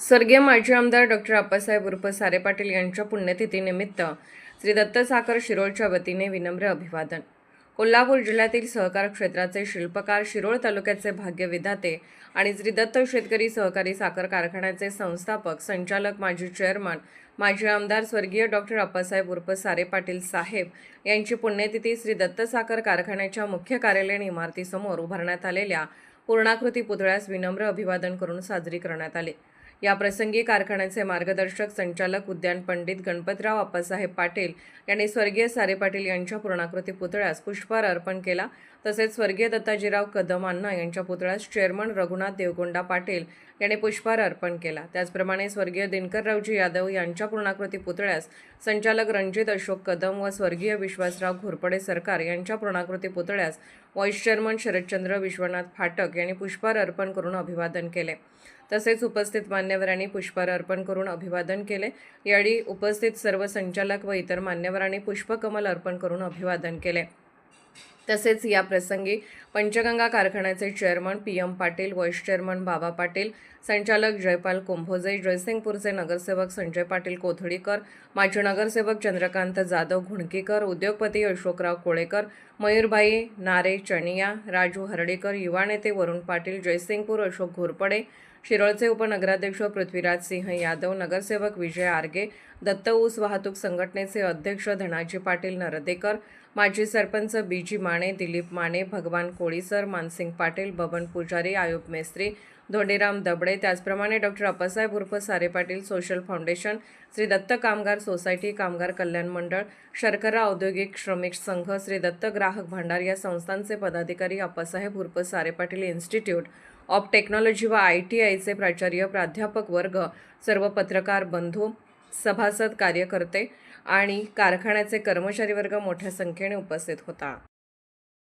स्वर्गीय माजी आमदार डॉक्टर आप्पासाहेब उर्फ सारे पाटील यांच्या पुण्यतिथीनिमित्त श्री दत्त साखर शिरोळच्या वतीने विनम्र अभिवादन. कोल्हापूर जिल्ह्यातील सहकार क्षेत्राचे शिल्पकार, शिरोळ तालुक्याचे भाग्यविधाते आणि श्री दत्त शेतकरी सहकारी साखर कारखान्याचे संस्थापक, संचालक, माजी चेअरमन, माजी आमदार स्वर्गीय डॉक्टर आप्पासाहेब उर्फ सारे पाटील साहेब यांची पुण्यतिथी श्री दत्त साखर कारखान्याच्या मुख्य कार्यालयीन इमारतीसमोर उभारण्यात आलेल्या पूर्णाकृती पुतळ्यास विनम्र अभिवादन करून साजरी करण्यात आली. या प्रसंगी कारखान्याचे मार्गदर्शक संचालक उद्यान पंडित गणपतराव आप्पासाहेब पाटील यांनी स्वर्गीय सारे पाटील यांच्या पूर्णाकृती पुतळ्यास पुष्पहार अर्पण केला. तसेच स्वर्गीय दत्ताजीराव कदम अण्णा यांच्या पुतळ्यास चेअरमन रघुनाथ देवगोंडा पाटील यांनी पुष्पहार अर्पण केला. त्याचप्रमाणे स्वर्गीय दिनकररावजी यादव यांच्या पूर्णाकृती पुतळ्यास संचालक रणजित अशोक कदम व स्वर्गीय विश्वासराव घोरपडे सरकार यांच्या पूर्णाकृती पुतळ्यास व्हाईस चेअरमन शरदचंद्र विश्वनाथ फाटक यांनी पुष्पहार अर्पण करून अभिवादन केले. तसेच उपस्थित मान्यवरांनी पुष्पहार अर्पण करून अभिवादन केले. यावेळी उपस्थित सर्व संचालक व इतर मान्यवरांनी पुष्पकमल अर्पण करून अभिवादन केले. तसेच या प्रसंगी पंचगंगा कारखान्याचे chairman PM Patil, vice chairman Baba Patil, संचालक जयपाल कुंभोजे, जयसिंगपूरचे नगरसेवक संजय पाटील कोथळीकर, माजी नगरसेवक चंद्रकांत जाधव घुणकीकर, उद्योगपती अशोकराव कोळेकर, मयूरभाई नारे चणिया, राजू हर्डीकर, युवा नेते वरुण पाटील, जयसिंगपूर अशोक घोरपडे, शिरोळचे उपनगराध्यक्ष पृथ्वीराज सिंह यादव, नगरसेवक विजय आर्गे, दत्त ऊस वाहतूक संघटनेचे अध्यक्ष धनाजी पाटील नरदेकर, माजी सरपंच BG माने, दिलीप माने, भगवान कोळीसर, मानसिंग पाटील, बबन पुजारी, आयुब मेस्त्री, धोंडीराम दबडे, त्याचप्रमाणे डॉक्टर आप्पासाहेब उर्फ सारे पाटील सोशल फाउंडेशन, श्री दत्त कामगार सोसायटी, कामगार कल्याण मंडळ, शर्करा औद्योगिक श्रमिक संघ, श्री दत्त ग्राहक भांडार या संस्थांचे पदाधिकारी, आप्पासाहेब उर्फ सारे पाटील इन्स्टिट्यूट ऑफ टेक्नॉलॉजी व ITIचे प्राचार्य, प्राध्यापक वर्ग, सर्व पत्रकार बंधू, सभासद, कार्यकर्ते आणि कारखान्याचे कर्मचारी वर्ग मोठ्या संख्येने उपस्थित होता.